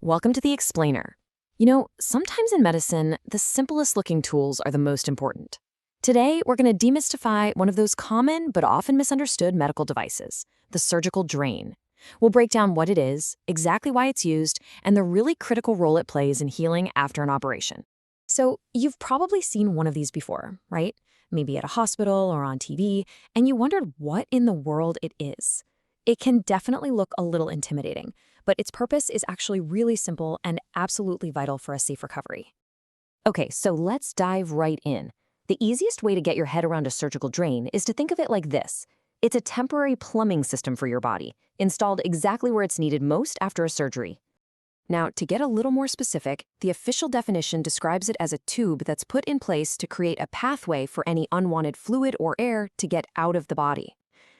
Welcome to the Explainer. You know, sometimes in medicine, the simplest looking tools are the most important. Today, we're going to demystify one of those common but often misunderstood medical devices, the surgical drain. We'll break down what it is, exactly why it's used, and the really critical role it plays in healing after an operation. So, you've probably seen one of these before, right? Maybe at a hospital or on TV, and you wondered what in the world it is. It can definitely look a little intimidating, but its purpose is actually really simple and absolutely vital for a safe recovery. Okay, so let's dive right in. The easiest way to get your head around a surgical drain is to think of it like this. It's a temporary plumbing system for your body, installed exactly where it's needed most after a surgery. Now, to get a little more specific, the official definition describes it as a tube that's put in place to create a pathway for any unwanted fluid or air to get out of the body.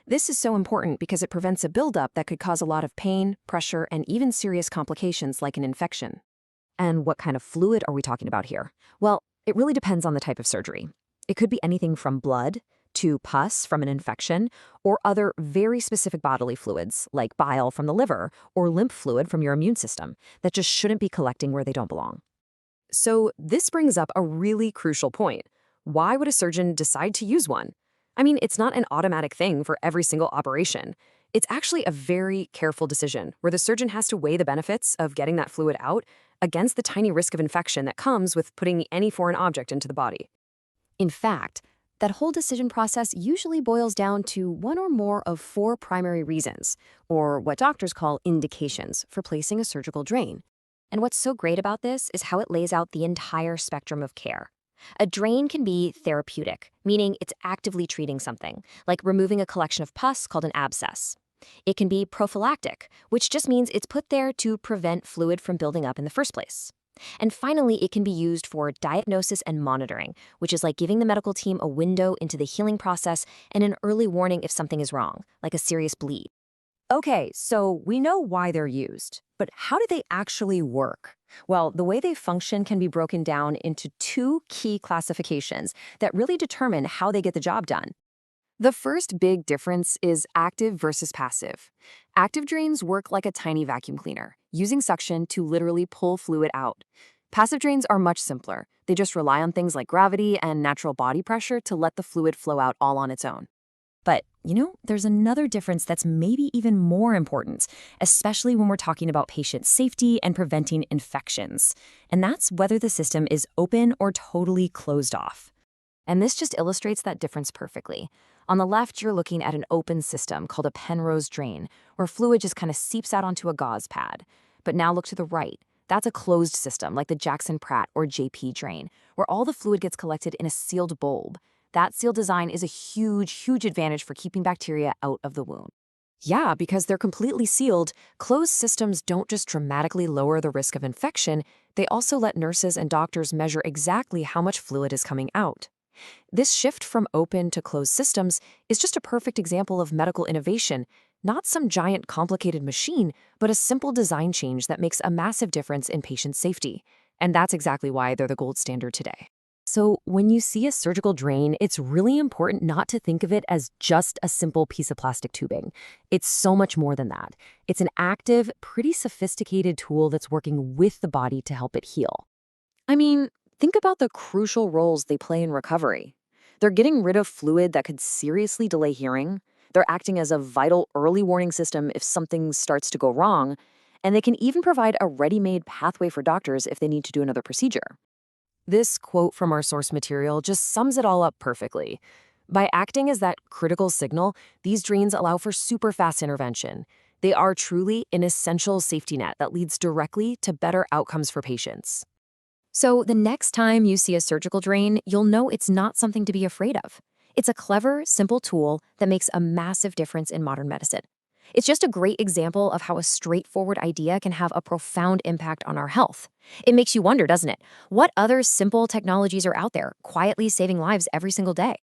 This is so important because it prevents a buildup that could cause a lot of pain, pressure, and even serious complications like an infection. And what kind of fluid are we talking about here? Well, it really depends on the type of surgery. It could be anything from blood to pus from an infection, or other very specific bodily fluids like bile from the liver or lymph fluid from your immune system that just shouldn't be collecting where they don't belong. So this brings up a really crucial point. Why would a surgeon decide to use one? I mean, it's not an automatic thing for every single operation. It's actually a very careful decision where the surgeon has to weigh the benefits of getting that fluid out against the tiny risk of infection that comes with putting any foreign object into the body. In fact, that whole decision process usually boils down to one or more of four primary reasons, or what doctors call indications, for placing a surgical drain. And what's so great about this is how it lays out the entire spectrum of care. A drain can be therapeutic, meaning it's actively treating something, like removing a collection of pus called an abscess. It can be prophylactic, which just means it's put there to prevent fluid from building up in the first place. And finally, it can be used for diagnosis and monitoring, which is like giving the medical team a window into the healing process and an early warning if something is wrong, like a serious bleed. Okay, so we know why they're used, but how do they actually work? Well, the way they function can be broken down into two key classifications that really determine how they get the job done. The first big difference is active versus passive. Active drains work like a tiny vacuum cleaner, using suction to literally pull fluid out. Passive drains are much simpler. They just rely on things like gravity and natural body pressure to let the fluid flow out all on its own. But, there's another difference that's maybe even more important, especially when we're talking about patient safety and preventing infections. And that's whether the system is open or totally closed off. And this just illustrates that difference perfectly. On the left, you're looking at an open system called a Penrose drain, where fluid just kind of seeps out onto a gauze pad. But now look to the right. That's a closed system like the Jackson Pratt or JP drain, where all the fluid gets collected in a sealed bulb. That sealed design is a huge advantage for keeping bacteria out of the wound. Yeah, because they're completely sealed, closed systems don't just dramatically lower the risk of infection, they also let nurses and doctors measure exactly how much fluid is coming out. This shift from open to closed systems is just a perfect example of medical innovation, not some giant complicated machine, but a simple design change that makes a massive difference in patient safety. And that's exactly why they're the gold standard today. So when you see a surgical drain, it's really important not to think of it as just a simple piece of plastic tubing. It's so much more than that. It's an active, pretty sophisticated tool that's working with the body to help it heal. I mean, think about the crucial roles they play in recovery. They're getting rid of fluid that could seriously delay healing. They're acting as a vital early warning system if something starts to go wrong. And they can even provide a ready-made pathway for doctors if they need to do another procedure. This quote from our source material just sums it all up perfectly. By acting as that critical signal, these drains allow for super fast intervention. They are truly an essential safety net that leads directly to better outcomes for patients. So the next time you see a surgical drain, you'll know it's not something to be afraid of. It's a clever, simple tool that makes a massive difference in modern medicine. It's just a great example of how a straightforward idea can have a profound impact on our health. It makes you wonder, doesn't it? What other simple technologies are out there, quietly saving lives every single day?